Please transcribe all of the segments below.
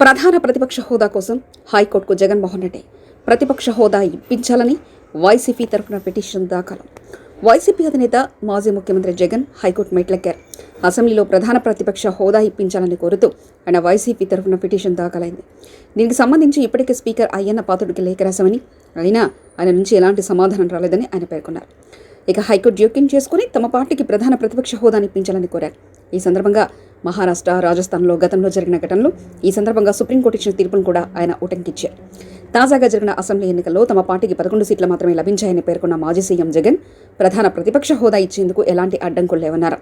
ప్రధాన ప్రతిపక్ష హోదా కోసం హైకోర్టుకు జగన్మోహన్ రెడ్డి ప్రతిపక్ష హోదా ఇప్పించాలని వైసీపీ తరఫున పిటిషన్ దాఖలు. వైసీపీ అధినేత మాజీ ముఖ్యమంత్రి జగన్ హైకోర్టు మెట్లెక్కారు. అసెంబ్లీలో ప్రధాన ప్రతిపక్ష హోదా ఇప్పించాలని కోరుతూ ఆయన వైసీపీ తరఫున పిటిషన్ దాఖలైంది. దీనికి సంబంధించి ఇప్పటికే స్పీకర్ అయ్యన్న పాత్రుడికి లేఖ రాశామని, అయినా ఆయన నుంచి ఎలాంటి సమాధానం రాలేదని ఆయన పేర్కొన్నారు. ఇక హైకోర్టు జోక్యం చేసుకుని తమ పార్టీకి ప్రధాన ప్రతిపక్ష హోదాని ఇప్పించాలని కోరారు. ఈ సందర్భంగా మహారాష్ట్ర, రాజస్థాన్లో గతంలో జరిగిన ఘటనలు, ఈ సందర్భంగా సుప్రీంకోర్టు ఇచ్చిన తీర్పును కూడా ఆయన ఉటంకించారు. తాజాగా జరిగిన అసెంబ్లీ ఎన్నికల్లో తమ పార్టీకి 11 సీట్లు మాత్రమే లభించాయని పేర్కొన్న మాజీ సీఎం జగన్ ప్రధాన ప్రతిపక్ష హోదా ఇచ్చేందుకు ఎలాంటి అడ్డంకులు లేవన్నారు.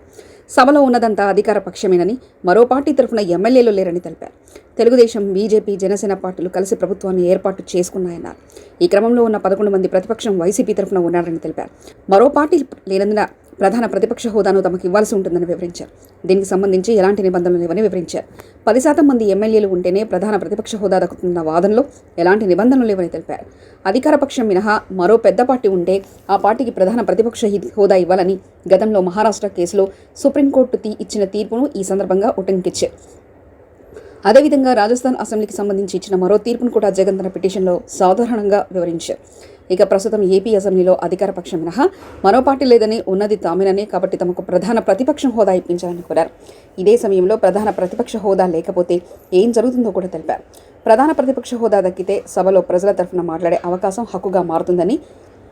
సభలో ఉన్నదంతా అధికార పక్షమేనని, మరో పార్టీ తరఫున ఎమ్మెల్యేలు లేరని తెలిపారు. తెలుగుదేశం, బీజేపీ, జనసేన పార్టీలు కలిసి ప్రభుత్వాన్ని ఏర్పాటు చేసుకున్నాయన్నారు. ఈ క్రమంలో ఉన్న 11 మంది ప్రతిపక్షం వైసీపీ తరఫున ఉన్నారని తెలిపారు. మరో పార్టీ లేనందున ప్రధాన ప్రతిపక్ష హోదాను తమకు ఇవ్వాల్సి ఉంటుందని వివరించారు. దీనికి సంబంధించి ఎలాంటి నిబంధనలు లేవని వివరించారు. 10% మంది ఎమ్మెల్యేలు ఉంటేనే ప్రధాన ప్రతిపక్ష హోదా దక్కుతున్న వాదనలో ఎలాంటి నిబంధనలు లేవని తెలిపారు. అధికార పక్షం మినహా మరో పెద్ద పార్టీ ఉంటే ఆ పార్టీకి ప్రధాన ప్రతిపక్ష హోదా ఇవ్వాలని గతంలో మహారాష్ట్ర కేసులో సుప్రీంకోర్టు ఇచ్చిన తీర్పును ఈ సందర్భంగా ఉటంకించారు. అదేవిధంగా రాజస్థాన్ అసెంబ్లీకి సంబంధించి ఇచ్చిన మరో తీర్పును కూడా జగన్ తన పిటిషన్లో సాధారణంగా వివరించారు. ఇక ప్రస్తుతం ఏపీ అసెంబ్లీలో అధికార పక్షం మినహా మరో పార్టీ లేదని, ఉన్నది తామేనని, కాబట్టి తమకు ప్రధాన ప్రతిపక్షం హోదా ఇప్పించాలని కోరారు. ఇదే సమయంలో ప్రధాన ప్రతిపక్ష హోదా లేకపోతే ఏం జరుగుతుందో కూడా తెలిపారు. ప్రధాన ప్రతిపక్ష హోదా దక్కితే సభలో ప్రజల తరఫున మాట్లాడే అవకాశం హక్కుగా మారుతుందని,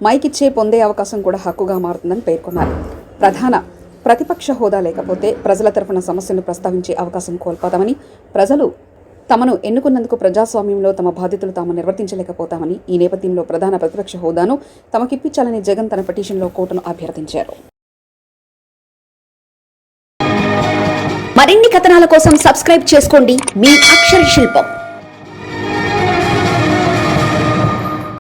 మైకిచ్చే పొందే అవకాశం కూడా హక్కుగా మారుతుందని పేర్కొన్నారు. ప్రధాన ప్రతిపక్ష హోదా లేకపోతే ప్రజల తరఫున సమస్యను ప్రస్తావించే అవకాశం కోల్పోతామని, ప్రజలు తమను ఎన్నుకున్నందుకు ప్రజాస్వామ్యంలో తమ బాధ్యతలు తాము నిర్వర్తించలేకపోతామని, ఈ నేపథ్యంలో ప్రధాన ప్రతిపక్ష హోదాను తమకిప్పించాలని జగన్ తన పిటిషన్లో కోర్టును అభ్యర్థించారు. మరిన్ని కథనాల కోసం సబ్స్క్రైబ్ చేసుకోండి మీ అక్షర శిల్పం.